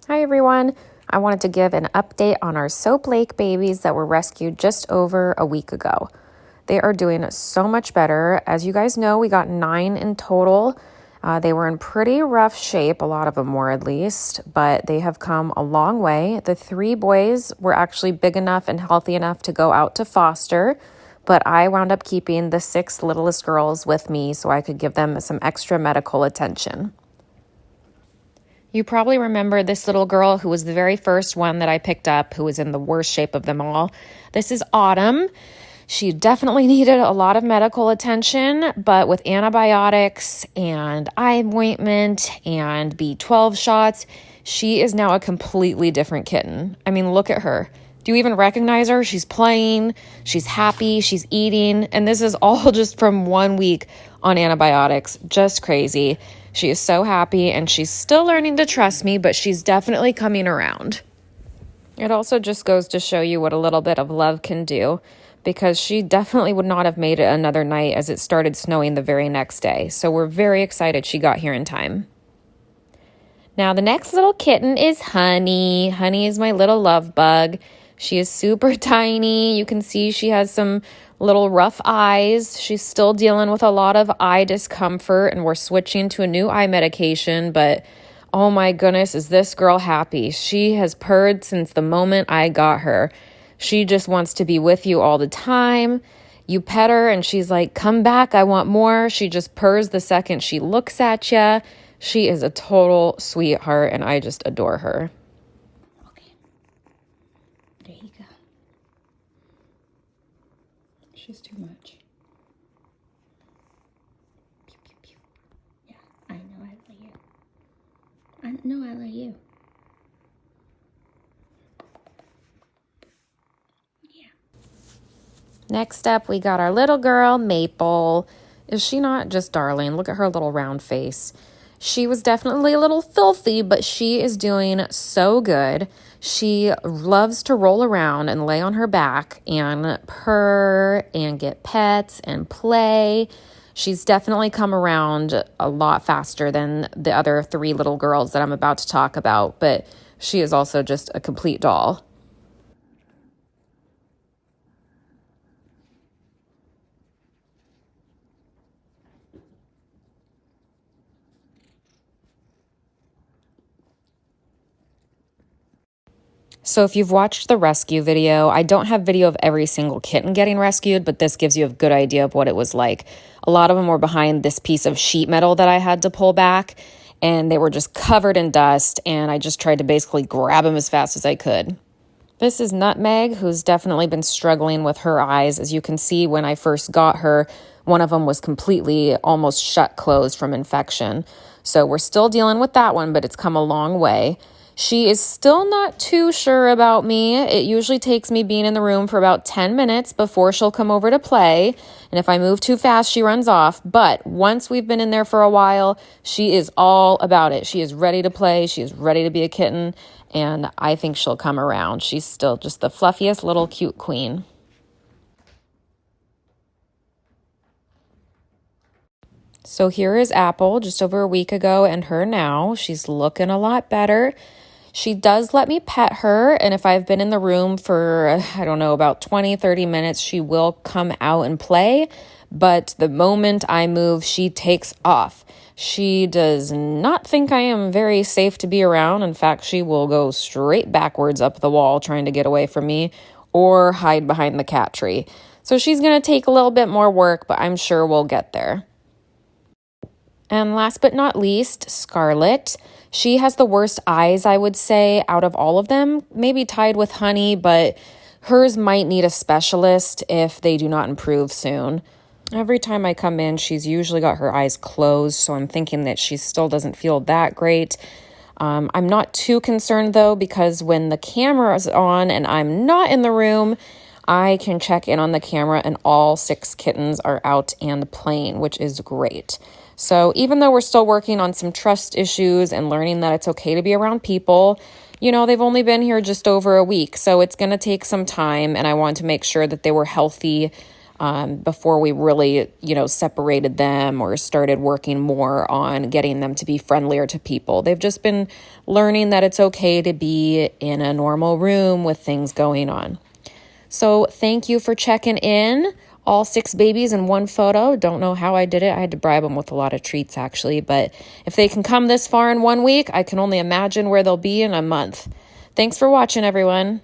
Hi everyone. I wanted to give an update on our Soap Lake babies that were rescued just over a week ago. They are doing so much better. As you guys know, we got 9 in total. They were in pretty rough shape, a lot of them were at least, but they have come a long way. The 3 boys were actually big enough and healthy enough to go out to foster, but I wound up keeping the 6 littlest girls with me so I could give them some extra medical attention. You probably remember this little girl who was the very first one that I picked up, who was in the worst shape of them all. This is Autumn. She definitely needed a lot of medical attention, but with antibiotics and eye ointment and B12 shots, she is now a completely different kitten. I mean, look at her. Do you even recognize her? She's playing, she's happy, she's eating, and this is all just from 1 week on antibiotics. Just crazy. She is so happy, and she's still learning to trust me, but she's definitely coming around. It also just goes to show you what a little bit of love can do, because she definitely would not have made it another night as it started snowing the very next day. So we're very excited she got here in time. Now the next little kitten is Honey. Honey is my little love bug. She is super tiny. You can see she has some little rough eyes. She's still dealing with a lot of eye discomfort, and we're switching to a new eye medication, but oh my goodness, is this girl happy. She has purred since the moment I got her. She just wants to be with you all the time. You pet her and she's like, come back, I want more. She just purrs the second she looks at you. She is a total sweetheart, and I just adore her. Okay, there you go. She's too much. Pew, pew, pew. Yeah, I know I love you. I know I love you. Yeah. Next up, we got our little girl, Maple. Is she not just darling? Look at her little round face. She was definitely a little filthy, but she is doing so good. She loves to roll around and lay on her back and purr and get pets and play. She's definitely come around a lot faster than the other 3 little girls that I'm about to talk about, but she is also just a complete doll. So if you've watched the rescue video, I don't have video of every single kitten getting rescued, but this gives you a good idea of what it was like. A lot of them were behind this piece of sheet metal that I had to pull back, and they were just covered in dust, and I just tried to basically grab them as fast as I could. This is Nutmeg, who's definitely been struggling with her eyes. As you can see, when I first got her, one of them was completely almost shut closed from infection. So we're still dealing with that one, but it's come a long way. She is still not too sure about me. It usually takes me being in the room for about 10 minutes before she'll come over to play. And if I move too fast, she runs off. But once we've been in there for a while, she is all about it. She is ready to play. She is ready to be a kitten. And I think she'll come around. She's still just the fluffiest little cute queen. So here is Apple just over a week ago and her now. She's looking a lot better. She does let me pet her, and if I've been in the room for, I don't know, about 20, 30 minutes, she will come out and play. But the moment I move, she takes off. She does not think I am very safe to be around. In fact, she will go straight backwards up the wall trying to get away from me or hide behind the cat tree. So she's going to take a little bit more work, but I'm sure we'll get there. And last but not least, Scarlet. She has the worst eyes, I would say, out of all of them, maybe tied with Honey, but hers might need a specialist if they do not improve soon. Every time I come in, she's usually got her eyes closed, so I'm thinking that she still doesn't feel that great. I'm not too concerned, though, because when the camera is on and I'm not in the room, I can check in on the camera and all 6 kittens are out and playing, which is great. So even though we're still working on some trust issues and learning that it's okay to be around people, you know, they've only been here just over a week, so it's going to take some time, and I want to make sure that they were healthy before we really, separated them or started working more on getting them to be friendlier to people. They've just been learning that it's okay to be in a normal room with things going on. So thank you for checking in. All 6 babies in one photo. Don't know how I did it. I had to bribe them with a lot of treats, actually. But if they can come this far in 1 week, I can only imagine where they'll be in a month. Thanks for watching, everyone.